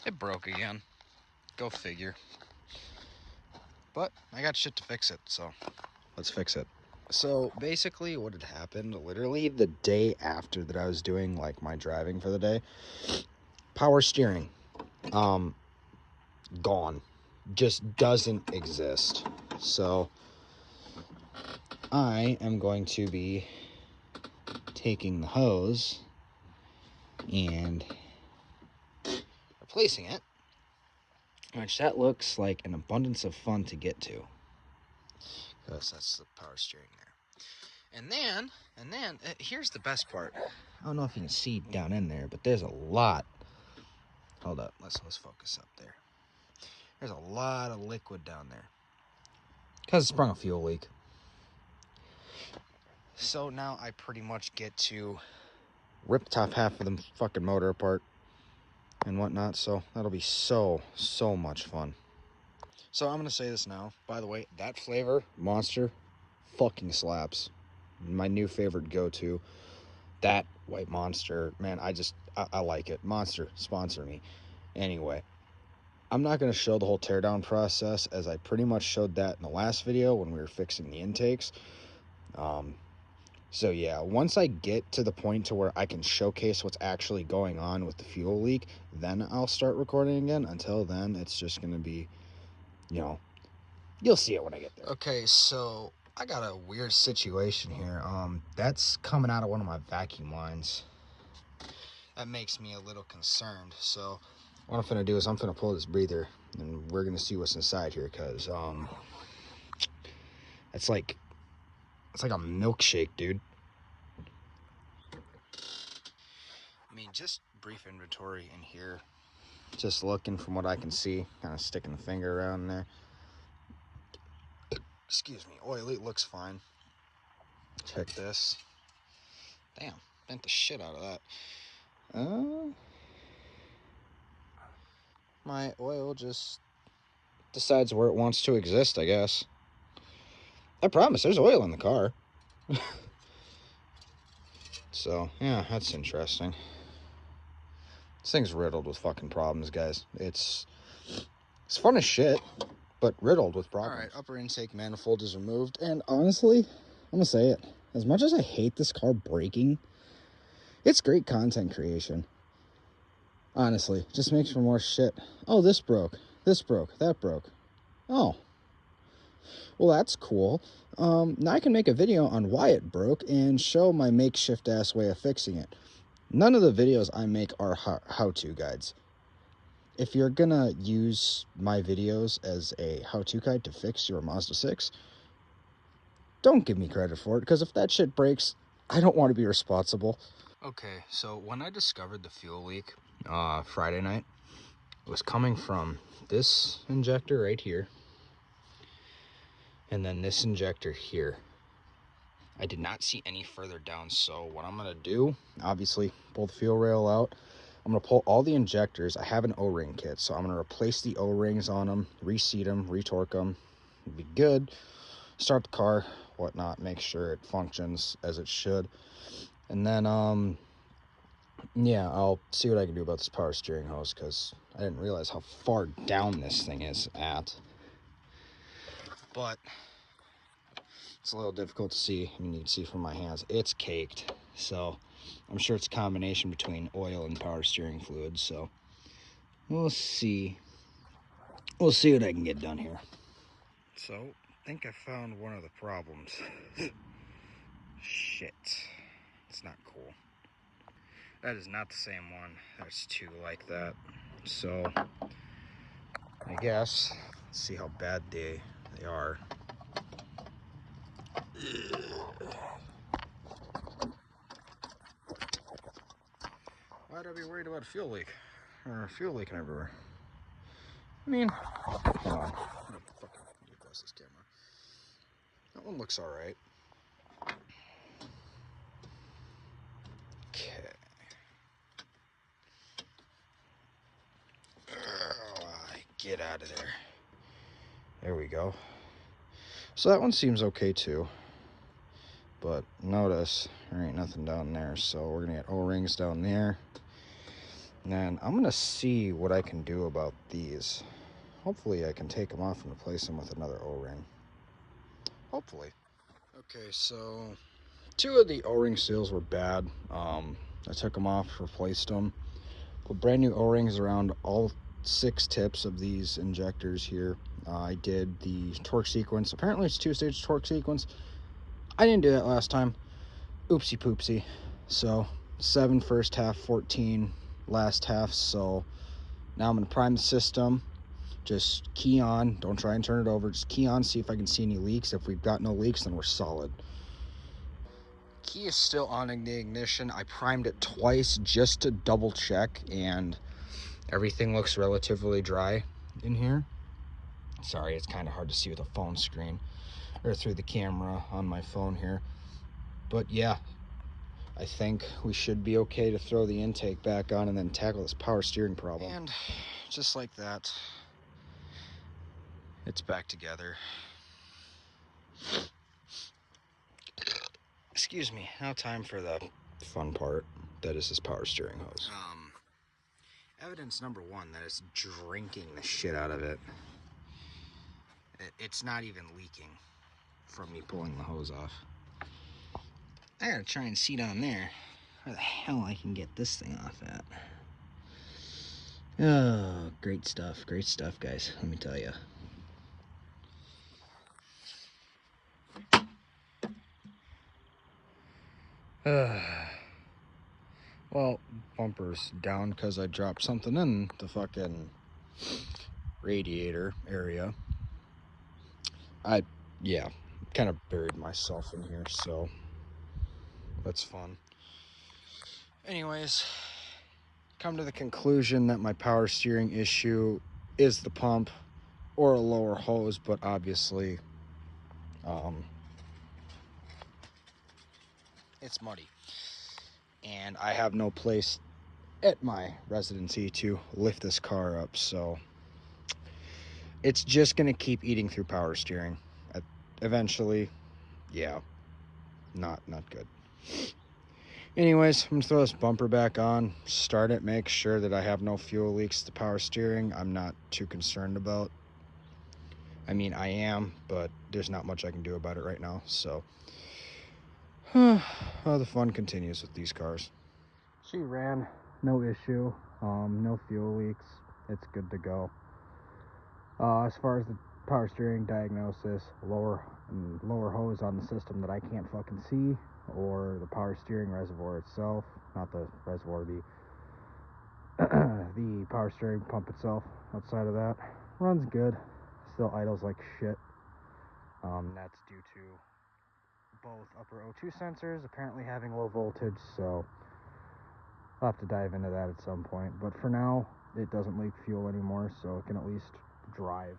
It broke again. Go figure. But I got shit to fix it, so let's fix it. So basically what had happened, literally the day after that I was doing like my driving for the day, power steering, gone. Just doesn't exist. So I am going to be taking the hose and replacing it, which that looks like an abundance of fun to get to, because that's the power steering there. And then here's the best part. I don't know if you can see down in there, but there's a lot. Hold up, let's focus up there. There's a lot of liquid down there because it sprung a fuel leak. So now I pretty much get to rip the top half of the fucking motor apart and whatnot. So that'll be so much fun. So I'm gonna say this now. By the way, that flavor, Monster, fucking slaps. My new favorite go-to. That white Monster, man, I like it. Monster, sponsor me. Anyway, I'm not going to show the whole teardown process, as I pretty much showed that in the last video when we were fixing the intakes. So yeah, once I get to the point to where I can showcase what's actually going on with the fuel leak, then I'll start recording again. Until then, it's just going to be, you know, you'll see it when I get there. Okay, so I got a weird situation here. That's coming out of one of my vacuum lines. That makes me a little concerned. So what I'm gonna do is I'm gonna pull this breather and we're gonna see what's inside here, because it's like a milkshake, dude. I mean, just brief inventory in here, just looking from what I can see, kind of sticking the finger around there. Excuse me. Oily, looks fine. Check this. Damn, bent the shit out of that. My oil just decides where it wants to exist, I guess. I promise, there's oil in the car. So, yeah, that's interesting. This thing's riddled with fucking problems, guys. It's fun as shit, but riddled with problems. Alright, upper intake manifold is removed, and honestly, I'm gonna say it. As much as I hate this car breaking, it's great content creation. Honestly, just makes for more shit. Oh, this broke, that broke. Oh. Well, that's cool. Now I can make a video on why it broke and show my makeshift ass way of fixing it. None of the videos I make are how-to guides. If you're gonna use my videos as a how-to guide to fix your Mazda 6, don't give me credit for it, because if that shit breaks, I don't want to be responsible. Okay, so when I discovered the fuel leak Friday night, it was coming from this injector right here, and then this injector here. I did not see any further down, so what I'm gonna do, obviously pull the fuel rail out. I'm gonna pull all the injectors. I have an O-ring kit, so I'm gonna replace the O-rings on them, reseat them, retorque them. It'll be good. Start the car, whatnot, make sure it functions as it should. And then, yeah, I'll see what I can do about this power steering hose, because I didn't realize how far down this thing is at. But it's a little difficult to see. I mean, you can see from my hands, it's caked. So I'm sure it's a combination between oil and power steering fluid. So we'll see. We'll see what I can get done here. So I think I found one of the problems. Shit. It's not cool. That is not the same one. There's two like that. So I guess let's see how bad they are. Why'd I be worried about a fuel leak? Or fuel leaking everywhere? I mean, hold on. Fucking adjust this camera. That one looks alright. Okay. Get out of there. There we go. So that one seems okay too. But notice there ain't nothing down there. So we're gonna get O-rings down there. And I'm going to see what I can do about these. Hopefully I can take them off and replace them with another O-ring. Hopefully. Okay, so 2 of the O-ring seals were bad. I took them off, replaced them. Put brand new O-rings around all 6 tips of these injectors here. I did the torque sequence. Apparently it's 2-stage torque sequence. I didn't do that last time. Oopsie poopsie. So 7 first half, 14 last half. So now I'm going to prime the system. Just key on. Don't try and turn it over. Just key on, see if I can see any leaks. If we've got no leaks, then we're solid. Key is still on in the ignition. I primed it twice just to double check, and everything looks relatively dry in here. Sorry, it's kind of hard to see with a phone screen or through the camera on my phone here. But yeah, I think we should be okay to throw the intake back on and then tackle this power steering problem. And just like that, it's back together. Excuse me, now time for the fun part, that is this power steering hose. Evidence number 1 that it's drinking the shit out of it. It's not even leaking from me pulling the hose off. I gotta try and see down there where the hell I can get this thing off at. Oh, great stuff, guys, let me tell you. Well, bumper's down because I dropped something in the fucking radiator area. Yeah, kind of buried myself in here, so that's fun. Anyways, come to the conclusion that my power steering issue is the pump or a lower hose, but obviously it's muddy. And I have no place at my residency to lift this car up, so it's just gonna keep eating through power steering. Eventually, yeah, not good. Anyways, I'm gonna throw this bumper back on, start it, make sure that I have no fuel leaks to power steering. I'm not too concerned about. I mean, I am, but there's not much I can do about it right now, so the fun continues with these cars. She ran, no issue, no fuel leaks, it's good to go. As far as the power steering diagnosis, lower hose on the system that I can't fucking see, or the power steering reservoir itself, not the reservoir, the the power steering pump itself. Outside of that, runs good, still idles like shit. That's due to both upper O2 sensors apparently having low voltage, so I'll have to dive into that at some point. But for now, it doesn't leak fuel anymore, so it can at least drive.